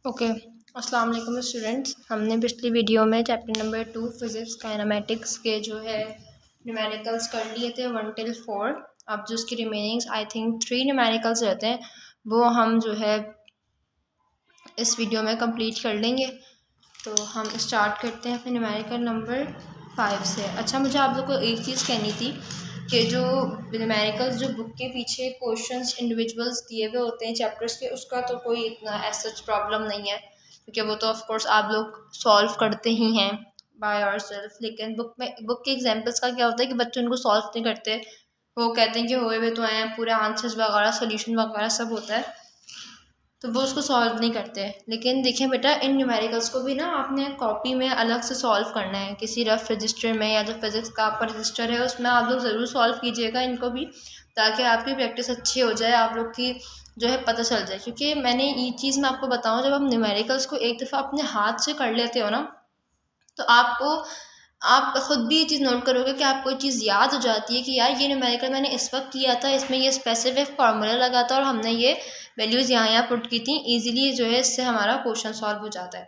Okay, अस्सलाम वालेकुम students. हमने पिछली वीडियो में चैप्टर नंबर 2 फिज़िक्स काइनेमेटिक्स के जो है न्यूमेरिकल्स कर लिए थे 1 till 4। अब जो उसकी रिमेनिंग्स आई थिंक 3 न्यूमेरिकल्स रहते हैं वो हम जो है इस वीडियो में कंप्लीट कर लेंगे। तो हम स्टार्ट करते हैं अपने न्यूमेरिकल नंबर 5 से। अच्छा, मुझे आप लोग को एक चीज़ कहनी थी कि जो न्यूमेरिकल्स जो बुक के पीछे क्वेश्चंस इंडिविजुअल्स दिए हुए होते हैं चैप्टर्स के, उसका तो कोई इतना एज सच प्रॉब्लम नहीं है, क्योंकि वो तो ऑफ कोर्स आप लोग सॉल्व करते ही हैं बाय योरसेल्फ। लेकिन बुक के एग्जांपल्स का क्या होता है कि बच्चे उनको सॉल्व नहीं करते, वो कहते हैं कि होए हुए तो आए हैं, पूरे आंसर्स वगैरह सोल्यूशन वगैरह सब होता है, तो वो उसको सॉल्व नहीं करते। लेकिन देखें बेटा, इन न्यूमेरिकल्स को भी ना आपने कॉपी में अलग से सॉल्व करना है, किसी रफ रजिस्टर में, या जो फिज़िक्स का आपका रजिस्टर है उसमें आप लोग ज़रूर सॉल्व कीजिएगा इनको भी, ताकि आपकी प्रैक्टिस अच्छी हो जाए, आप लोग की जो है पता चल जाए। क्योंकि मैंने ये चीज़ मैं आपको बताऊँ, जब आप न्यूमेरिकल्स को एक दफ़ा अपने हाथ से कर लेते हो ना, तो आप खुद भी ये चीज़ नोट करोगे कि आपको ये चीज़ याद हो जाती है कि यार ये न्यूमेरिकल मैंने इस वक्त किया था, इसमें ये स्पेसिफिक फार्मूला लगा था और हमने ये वैल्यूज़ यहाँ पुट की थी। इजीली जो है इससे हमारा क्वेश्चन सॉल्व हो जाता है।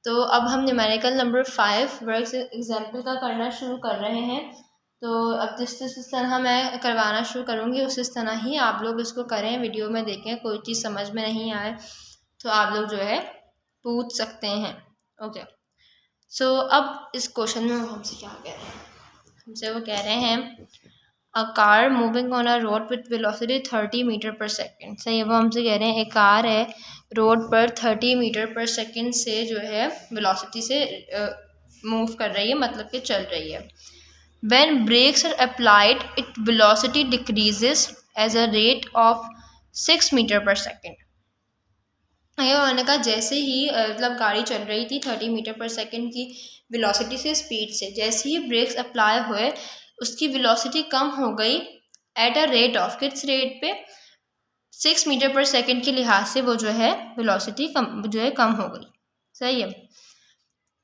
तो अब हम न्यूमेरिकल नंबर 5 वर्क एग्जाम्पल का करना शुरू कर रहे हैं। तो अब जिस तरह मैं करवाना शुरू करूँगी उस तरह ही आप लोग इसको करें, वीडियो में देखें, कोई चीज़ समझ में नहीं आए तो आप लोग जो है पूछ सकते हैं। ओके, सो अब इस क्वेश्चन में हमसे क्या कह रहे हैं, हमसे वो कह रहे हैं a car moving on a road with velocity 30 metre per second. सही है, वो हमसे कह रहे हैं एक कार है रोड पर 30 मीटर पर सेकेंड से जो है वेलोसिटी से मूव कर रही है, मतलब कि चल रही है। When brakes are applied it velocity decreases as a rate of 6 metre per second. ये उन्होंने कहा जैसे ही मतलब गाड़ी चल रही थी 30 मीटर पर सेकेंड की वेलोसिटी से, स्पीड से, जैसे ही ब्रेक्स अप्लाई हुए उसकी वेलोसिटी कम हो गई एट अ रेट ऑफ, किस रेट पे, 6 मीटर पर सेकेंड के लिहाज से वो जो है वेलोसिटी कम हो गई। सही है,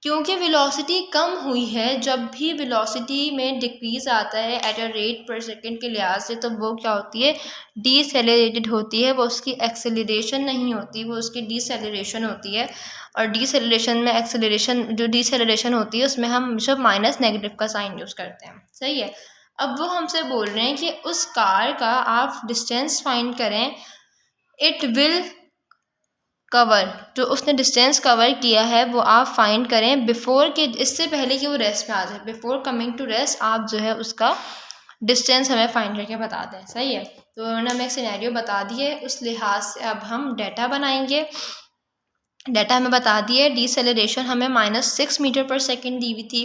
क्योंकि वेलोसिटी कम हुई है, जब भी वेलोसिटी में डिक्रीज आता है एट अ रेट पर सेकेंड के लिहाज से, तो वो क्या होती है, डीसेलेरेटेड होती है, वो उसकी एक्सेलरेशन नहीं होती, वो उसकी डीसेलरेशन होती है। और डीसेलरेशन में एक्सेलरेशन, जो डीसेलरेशन होती है उसमें हम सब माइनस नेगेटिव का साइन यूज़ करते हैं। सही है, अब वो हमसे बोल रहे हैं कि उस कार का आप डिस्टेंस फाइंड करें, इट विल कवर, जो उसने डिस्टेंस कवर किया है वो आप फाइंड करें बिफोर के, इससे पहले कि वो रेस्ट में आ जाए, बिफोर कमिंग टू रेस्ट आप जो है उसका डिस्टेंस हमें फाइंड करके बता दें। सही है, तो उन्होंने हमें एक सिनेरियो बता दिए, उस लिहाज से अब हम डाटा बनाएंगे। डाटा हमें बता दिए, डीसेलरेशन हमें -6 मीटर पर सेकेंड दी हुई थी,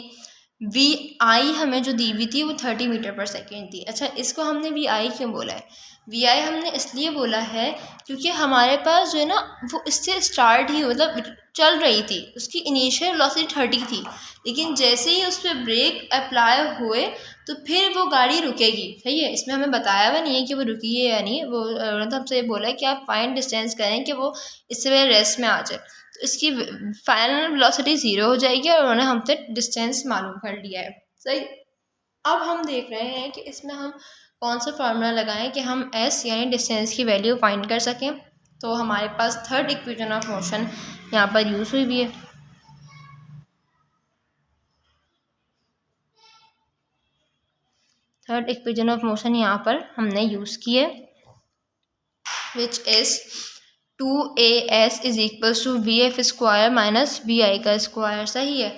VI हमें जो दी हुई थी वो 30 मीटर पर सेकेंड थी। अच्छा, इसको हमने VI क्यों बोला है, VI हमने इसलिए बोला है क्योंकि हमारे पास जो है ना वो इससे स्टार्ट ही मतलब चल रही थी, उसकी इनिशियल वेलोसिटी 30 थी, लेकिन जैसे ही उस पर ब्रेक अप्लाई हुए तो फिर वो गाड़ी रुकेगी। सही है, इसमें हमें बताया हुआ नहीं है कि वो रुकी है या नहीं, वो उन्होंने हमसे ये बोला है कि आप फाइंड डिस्टेंस करें कि वो इससे पहले रेस्ट में आ जाए, तो इसकी फाइनल वेलोसिटी 0 हो जाएगी और उन्होंने हमसे डिस्टेंस मालूम कर लिया है। सही, अब हम देख रहे हैं कि इसमें हम कौन सा फार्मूला लगाएं कि हम s यानी डिस्टेंस की वैल्यू फाइंड कर सकें। तो हमारे पास थर्ड इक्वेशन ऑफ मोशन यहाँ पर यूज़ हुई है। थर्ड इक्वेशन ऑफ मोशन यहाँ पर हमने यूज़ की है, which is 2as is equals to VF² - VI का स्क्वायर। सही है,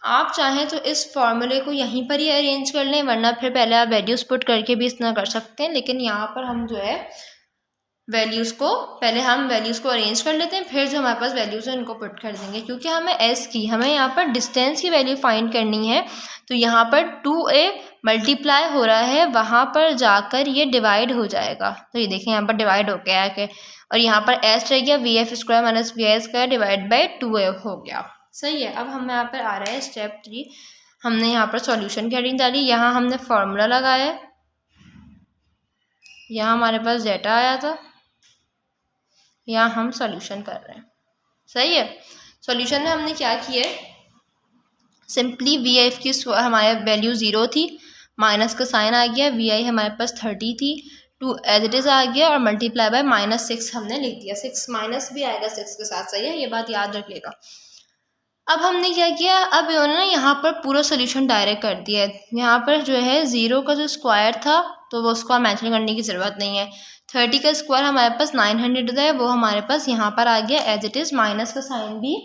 आप चाहें तो इस फॉर्मूले को यहीं पर ही अरेंज कर लें, वरना फिर पहले आप वैल्यूज़ पुट करके भी इतना कर सकते हैं, लेकिन यहाँ पर हम जो है वैल्यूज़ को अरेंज कर लेते हैं, फिर जो हमारे पास वैल्यूज़ हैं उनको पुट कर देंगे। क्योंकि हमें यहाँ पर डिस्टेंस की वैल्यू फाइंड करनी है, तो यहाँ पर 2a मल्टीप्लाई हो रहा है, वहाँ पर जाकर ये डिवाइड हो जाएगा। तो ये देखें यहाँ पर डिवाइड हो गया है, और यहाँ पर s रह गया, VF² - VI² divide by 2a हो गया। सही है, अब हम यहाँ पर आ रहा है स्टेप 3, हमने यहाँ पर सॉल्यूशन की हेडिंग डाली, यहाँ हमने फार्मूला लगाया, यहाँ हमारे पास डेटा आया था, यहाँ हम सॉल्यूशन कर रहे हैं। सही है, सॉल्यूशन में हमने क्या किया है, सिंपली VF की हमारे वैल्यू 0 थी, माइनस का साइन आ गया, VI हमारे पास 30 थी, 2 एज इट इज़ आ गया और मल्टीप्लाई बाय -6 हमने लिख दिया। 6 माइनस भी आएगा 6 के साथ, सही है, ये बात याद रख लेगा। अब हमने क्या किया, अब इन्होंने ना यहाँ पर पूरा सोल्यूशन डायरेक्ट कर दिया है। यहाँ पर जो है 0 का जो स्क्वायर था तो वो उसको मेंशन करने की ज़रूरत नहीं है। 30 का स्क्वायर हमारे पास 900 होता है, वो हमारे पास यहाँ पर आ गया एज इट इज़, माइनस का साइन भी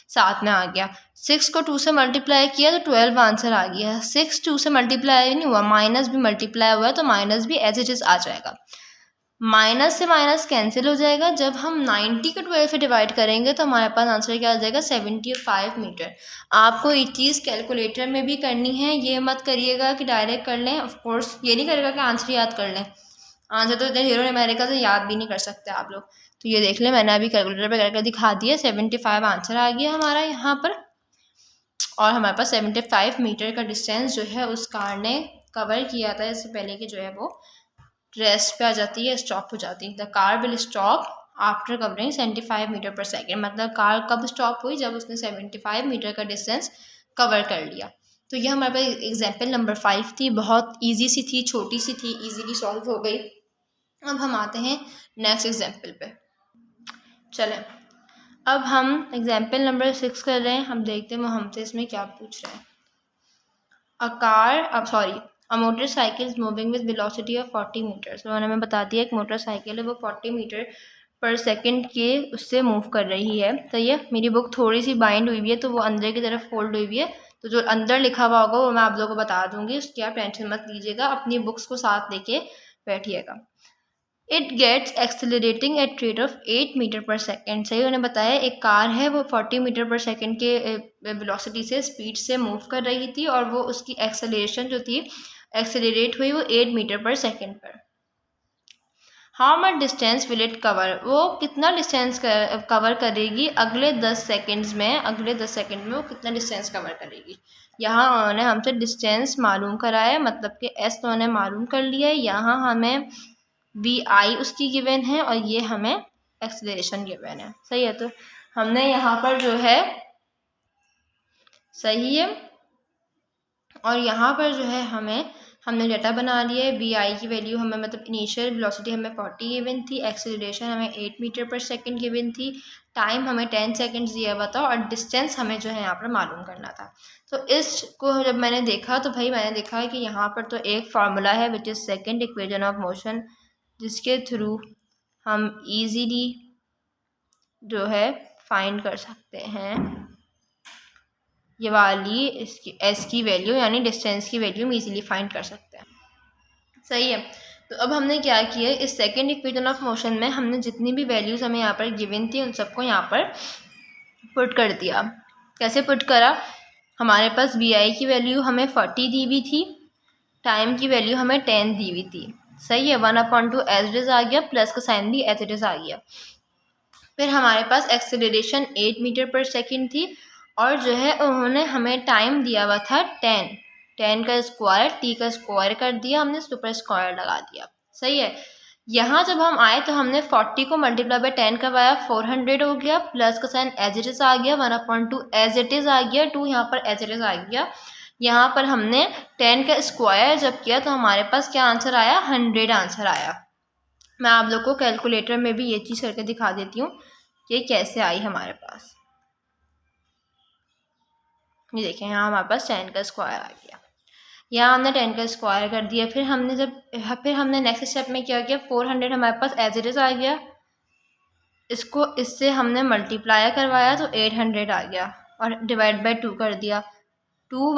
साथ में आ गया। 6 को 2 से मल्टीप्लाई किया तो 12 आंसर आ गया। 6 2 से मल्टीप्लाई नहीं हुआ, माइनस भी मल्टीप्लाई हुआ है तो माइनस भी एज इट इज़ आ जाएगा। माइनस से माइनस कैंसिल हो जाएगा। जब हम 90 को 12 से डिवाइड करेंगे तो हमारे पास आंसर क्या आ जाएगा, 75 मीटर। आपको ये चीज़ कैलकुलेटर में भी करनी है, ये मत करिएगा कि डायरेक्ट कर लें। ऑफ कोर्स ये नहीं करेगा कि आंसर याद कर लें, आंसर तो इतने हीरो न्यूमेरिकल से याद भी नहीं कर सकते आप लोग। तो ये देख लें, मैंने अभी कैलकुलेटर पर करके दिखा दिया। 75 आंसर आ गया हमारा यहाँ पर, और हमारे पास 75 मीटर का डिस्टेंस जो है उस कार ने कवर किया था। इससे पहले कि जो है वो रेस्ट पे आ जाती है, स्टॉप हो जाती है। The car will stop after covering 75 metre per second. मतलब कार कब स्टॉप हुई, जब उसने 75 मीटर का डिस्टेंस कवर कर लिया। तो ये हमारे पास एग्जाम्पल नंबर 5 थी, बहुत ईजी सी थी, छोटी सी थी, ईजीली सॉल्व हो गई। अब हम आते हैं नेक्स्ट एग्जाम्पल पे। चलें, अब हम एग्जाम्पल नंबर 6 कर रहे हैं। हम देखते हैं वो हमसे इसमें क्या पूछ रहे हैं। A motorcycle is moving with velocity of 40 metres. तो हमें बता दिया एक मोटरसाइकिल है वो 40 मीटर पर सेकंड के उससे मूव कर रही है। तो ये मेरी बुक थोड़ी सी बाइंड हुई है तो वो अंदर की तरफ फोल्ड हुई है, तो जो अंदर लिखा हुआ होगा वो मैं आप लोगों को बता दूंगी, उसकी आप टेंशन मत लीजिएगा, अपनी बुक्स को साथ लेके बैठिएगा। It gets accelerating at rate of 8 metre per second. सही उन्होंने बताया, एक कार है वो 40 मीटर पर सेकेंड के वेलोसिटी से, स्पीड से मूव कर रही थी और वो उसकी एक्सेलरेशन जो थी, एक्सेलरेट हुई वो 8 मीटर पर सेकेंड पर। How much distance will it cover, वो कितना डिस्टेंस कवर करेगी अगले 10 सेकेंड्स में, अगले 10 सेकेंड में वो कितना डिस्टेंस कवर करेगी। यहाँ उन्होंने हमसे डिस्टेंस मालूम कराया है, मतलब कि एस तो उन्होंने मालूम कर लिया है। यहाँ हमें VI उसकी गिवन है और ये हमें एक्सेलरेशन गिवन है। सही है, तो हमने यहाँ पर जो है सही है, और यहाँ पर जो है हमने डेटा बना लिया है। VI की वैल्यू हमें, मतलब इनिशियल वेलोसिटी हमें 40 गिवन थी, एक्सेलरेशन हमें 8 मीटर पर सेकेंड गिवन थी, टाइम हमें 10 सेकेंड्स दिया हुआ था, और डिस्टेंस हमें जो है यहाँ पर मालूम करना था। तो इसको जब मैंने देखा तो भाई मैंने देखा कि यहाँ पर तो एक फार्मूला है which is second equation of motion, जिसके थ्रू हम इजीली जो है फाइंड कर सकते हैं ये वाली इसकी एस की वैल्यू, यानी डिस्टेंस की वैल्यू हम इजीली फाइंड कर सकते हैं। सही है, तो अब हमने क्या किया, इस सेकेंड इक्वेशन ऑफ मोशन में हमने जितनी भी वैल्यूज़ हमें यहाँ पर गिवन थी उन सबको यहाँ पर पुट कर दिया। कैसे पुट करा, हमारे पास VI की वैल्यू हमें 40 दी हुई थी, टाइम की वैल्यू हमें 10 दी हुई थी। सही है, 1/2 एज इट इज़ आ गया, प्लस का साइन भी एज इट इज़ आ गया। फिर हमारे पास एक्सेलरेशन 8 मीटर पर सेकेंड थी, और जो है उन्होंने हमें टाइम दिया हुआ था 10 का स्क्वायर, T का स्क्वायर कर दिया हमने, सुपर स्क्वायर लगा दिया। सही है, यहाँ जब हम आए तो हमने 40 को मल्टीप्लाई बाय 10 करवाया, 400 हो गया, प्लस का साइन एज इट इज़ आ गया, 1/2 एज इट इज़ आ गया, 2 यहाँ पर एज इट इज़ आ गया। यहाँ पर हमने 10 का स्क्वायर जब किया तो हमारे पास क्या आंसर आया, 100 आंसर आया। मैं आप लोग को कैलकुलेटर में भी ये चीज़ करके दिखा देती हूँ कि कैसे आई हमारे पास। ये देखें, यहाँ हमारे पास 10 का स्क्वायर आ गया, यहाँ हमने 10 का स्क्वायर कर दिया। फिर हमने नेक्स्ट स्टेप में क्या किया, 400 हमारे पास एज इट इज़ आ गया, इसको इससे हमने मल्टीप्लाई करवाया तो 800 आ गया, और डिवाइड बाय 2 कर दिया। 2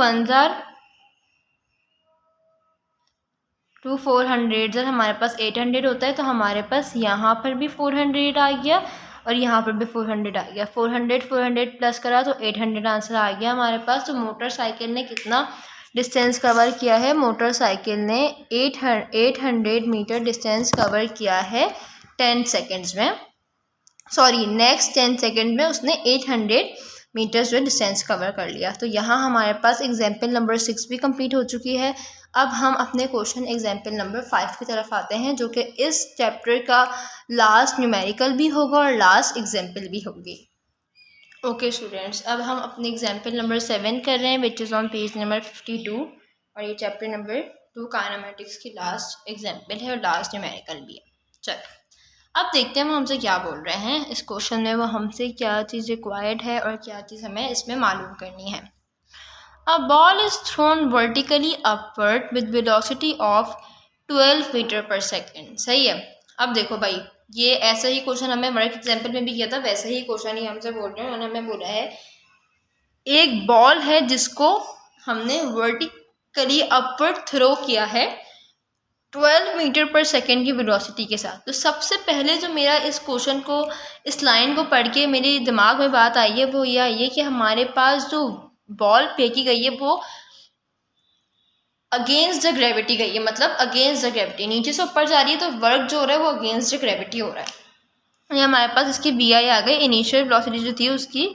400 जब हमारे पास 800 होता है तो हमारे पास यहाँ पर भी 400 आ गया और यहाँ पर भी 400 आ गया। 400 प्लस करा तो 800 आंसर आ गया हमारे पास। तो मोटरसाइकिल ने कितना डिस्टेंस कवर किया है, मोटरसाइकिल ने 800 मीटर डिस्टेंस कवर किया है 10 सेकेंड्स में। सॉरी, नेक्स्ट 10 सेकेंड में उसने 800 मीटर्स जो डिस्टेंस कवर कर लिया। तो यहाँ हमारे पास एग्जाम्पल नंबर 6 भी कंप्लीट हो चुकी है। अब हम अपने क्वेश्चन एग्जाम्पल नंबर 5 की तरफ आते हैं, जो कि इस चैप्टर का लास्ट न्यूमेरिकल भी होगा और लास्ट एग्जाम्पल भी होगी। ओके स्टूडेंट्स, अब हम अपने एग्जाम्पल नंबर 7 कर रहे हैं, which is on page number 52, और ये चैप्टर नंबर 2 काइनेमेटिक्स की लास्ट एग्जाम्पल है और लास्ट न्यूमेरिकल भी है। चलो अब देखते हैं वो हमसे क्या बोल रहे हैं इस क्वेश्चन में, वो हमसे क्या चीज़ रिक्वायर्ड है और क्या चीज़ हमें इसमें मालूम करनी है। A ball is thrown vertically upward with velocity of 12 metre per second. सही है। अब देखो भाई, ये ऐसा ही क्वेश्चन हमें वर्क एग्जाम्पल में भी किया था, वैसे ही क्वेश्चन ही हमसे बोल रहे हैं। उन्होंने हमें बोला है एक बॉल है जिसको हमने वर्टिकली अपवर्ड थ्रो किया है 12 मीटर पर सेकेंड की वेलोसिटी के साथ। तो सबसे पहले जो मेरा इस क्वेश्चन को, इस लाइन को पढ़ के मेरे दिमाग में बात आई है वो ये आई है कि हमारे पास जो बॉल फेंकी गई है वो अगेंस्ट द ग्रेविटी गई है, मतलब अगेंस्ट द ग्रेविटी, नीचे से ऊपर जा रही है तो वर्क जो हो रहा है वो अगेंस्ट द ग्रेविटी हो रहा है। ये हमारे पास इसकी बी आई आ गई, इनिशियल वेलोसिटी जो थी उसकी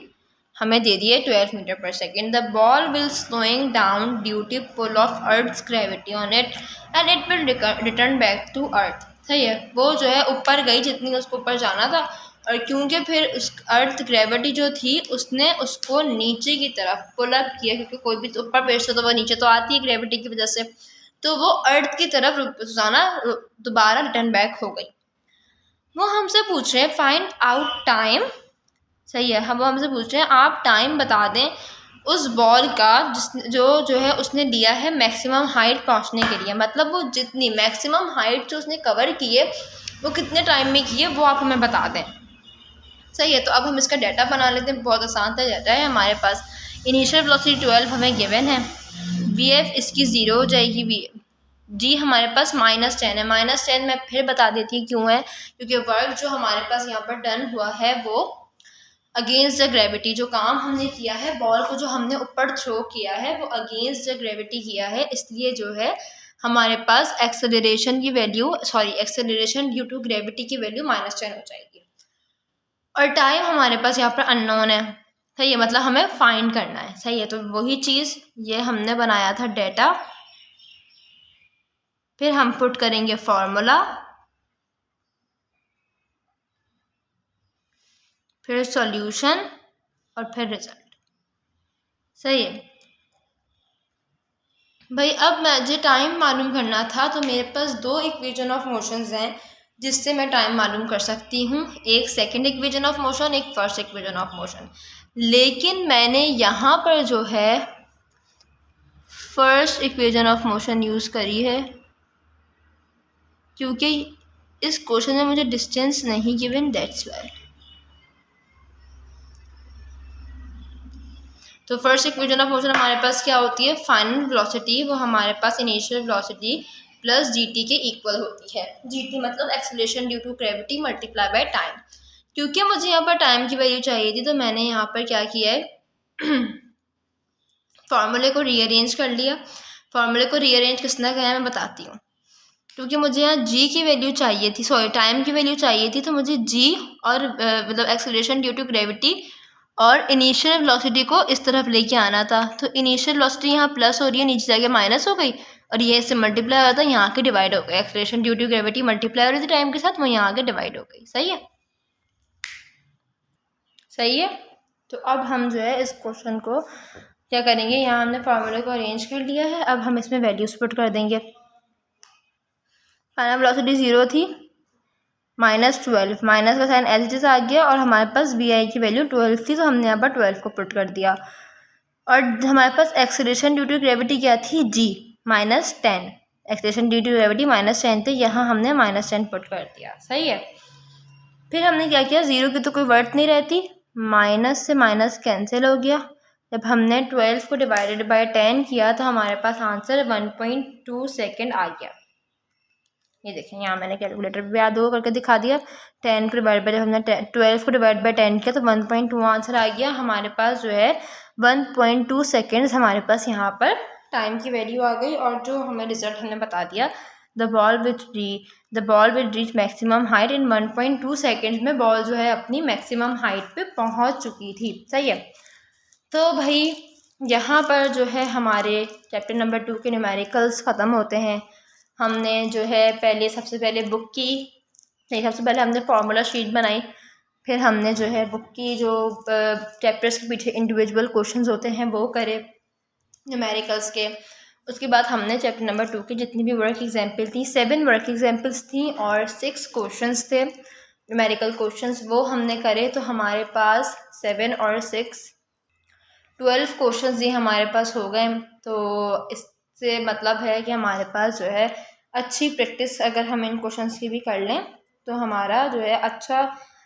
हमें दे दी है 12 metre per second. The ball will slowing down due to pull of earth's gravity on it and it will return back to earth. सही है। वो जो है ऊपर गई जितनी उसको ऊपर जाना था, और क्योंकि फिर उस अर्थ ग्रेविटी जो थी उसने उसको नीचे की तरफ पुल अप किया, क्योंकि कोई भी ऊपर पेड़ तो वो नीचे तो आती है ग्रेविटी की वजह से, तो वो अर्थ की तरफ रोजाना दोबारा रिटर्न बैक हो गई। वो हमसे पूछ रहे हैं फाइंड आउट टाइम। सही है। हम हमसे पूछ रहे हैं आप टाइम बता दें उस बॉल का जो है उसने लिया है मैक्सिमम हाइट पहुंचने के लिए, मतलब वो जितनी मैक्सिमम हाइट जो उसने कवर की है वो कितने टाइम में की है वो आप हमें बता दें। सही है। तो अब हम इसका डाटा बना लेते हैं, बहुत आसान सा डाटा है हमारे पास। इनिशियल वेलोसिटी 12 हमें गिवन है, वी एफ इसकी 0 हो जाएगी, वी जी हमारे पास -10 है। -10 मैं फिर बता देती हूँ क्यों है, क्योंकि वर्क जो हमारे पास यहाँ पर डन हुआ है वो अगेंस्ट द ग्रेविटी, जो काम हमने किया है बॉल को जो हमने ऊपर थ्रो किया है वो अगेंस्ट द ग्रेविटी किया है, इसलिए जो है हमारे पास एक्सेलरेशन की value acceleration due to gravity की वैल्यू -10 हो जाएगी। और टाइम हमारे पास यहाँ पर अननोन है। सही है, मतलब हमें फाइंड करना है। सही है। तो वही चीज़ ये हमने बनाया था डेटा, फिर हम पुट करेंगे फॉर्मूला, फिर सॉल्यूशन और फिर रिजल्ट। सही है भाई। अब मुझे टाइम मालूम करना था तो मेरे पास 2 इक्वेशन ऑफ मोशंस हैं जिससे मैं टाइम मालूम कर सकती हूँ, एक सेकंड इक्वेशन ऑफ मोशन, एक फर्स्ट इक्वेशन ऑफ मोशन। लेकिन मैंने यहाँ पर जो है first equation of motion use करी है क्योंकि इस क्वेश्चन में मुझे डिस्टेंस नहीं गिवन, दैट्स वाई। तो फर्स्ट इक्वेशन ऑफ मोशन हमारे पास क्या होती है, फाइनल वेलोसिटी वो हमारे पास इनिशियल वेलोसिटी प्लस जीटी के इक्वल होती है। जीटी मतलब acceleration due to gravity multiply by time. क्योंकि मुझे यहाँ पर टाइम की वैल्यू चाहिए थी तो मैंने यहाँ पर क्या किया है फार्मूले को रीअरेंज कर लिया। फार्मूले को रीअरेंज किसने किया मैं बताती हूँ। क्योंकि मुझे यहाँ जी की वैल्यू चाहिए थी, सॉरी टाइम की वैल्यू चाहिए थी, तो मुझे जी और मतलब एक्सेलरेशन ड्यू टू ग्रेविटी और इनिशियल वेलोसिटी को इस तरफ लेके आना था। तो इनिशियल वेलोसिटी यहाँ प्लस हो रही है, नीचे जाके माइनस हो गई और ये इससे मल्टीप्लाई हो रहा था, यहाँ के डिवाइड हो गया। Acceleration due to gravity multiply हो रही थी टाइम के साथ, वो यहाँ आके डिवाइड हो गई। सही है। सही है। तो अब हम जो है इस क्वेश्चन को क्या करेंगे, यहाँ हमने फार्मूले को अरेंज कर लिया है, अब हम इसमें वैल्यूज पुट कर देंगे। फाइनल वेलोसिटी 0 थी, -12, माइनस का साइन एज इट इज आ गया और हमारे पास वी आई की वैल्यू 12 थी तो हमने यहाँ पर 12 को पुट कर दिया। और हमारे पास एक्सेलरेशन ड्यू टू ग्रेविटी क्या थी, जी -10, एक्सेलरेशन ड्यू टू ग्रेविटी -10 थे, यहाँ हमने -10 पुट कर दिया। सही है। फिर हमने क्या किया, 0 की तो कोई वर्थ नहीं रहती, माइनस से माइनस कैंसिल हो गया। जब हमने 12 को डिवाइडेड बाय 10 किया तो हमारे पास आंसर 1.2 सेकेंड आ गया। ये देखें यहाँ मैंने कैलकुलेटर पे याद हो करके दिखा दिया। 10 को डिवाइड बाय, जब हमने 12 को डिवाइड बाय 10 किया तो 1.2 आंसर आ गया। हमारे पास जो है 1.2 सेकेंड्स हमारे पास यहाँ पर टाइम की वैल्यू आ गई। और जो हमें रिजल्ट हमने बता दिया, the ball will reach maximum height in 1.2 seconds में बॉल जो है अपनी मैक्सिमम हाइट पे पहुँच चुकी थी। सही है। तो भाई यहाँ पर जो है हमारे चैप्टर नंबर 2 के न्यूमेरिकल्स ख़त्म होते हैं। हमने जो है सबसे पहले हमने फार्मूला शीट बनाई, फिर हमने जो है बुक की जो चैप्टर्स के पीछे इंडिविजुअल क्वेश्चंस होते हैं वो करे न्यूमेरिकल्स के, उसके बाद हमने चैप्टर नंबर 2 की जितनी भी वर्क एग्जाम्पल थी, 7 वर्क एग्जाम्पल्स थी और 6 क्वेश्चंस थे न्यूमेरिकल क्वेश्चंस, वो हमने करे। तो हमारे पास 7 और 6 12 क्वेश्चंस ये हमारे पास हो गए। तो इससे मतलब है कि हमारे पास जो है अच्छी प्रैक्टिस अगर हम इन क्वेश्चंस की भी कर लें तो हमारा जो है अच्छा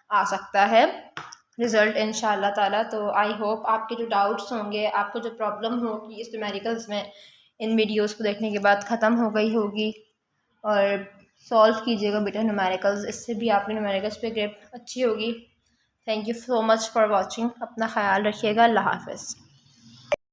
आ सकता है रिज़ल्ट इंशाल्लाह ताला। तो आई होप आपके जो डाउट्स होंगे, आपको जो प्रॉब्लम होगी इस न्यूमेरिकल्स में, इन वीडियोस को देखने के बाद ख़त्म हो गई होगी। और सॉल्व कीजिएगा बेटा न्यूमेरिकल्स, इससे भी आपकी न्यूमेरिकल्स पे ग्रेड अच्छी होगी। Thank you so much for watching. अपना ख्याल रखिएगा। अल्लाह हाफ़िज़।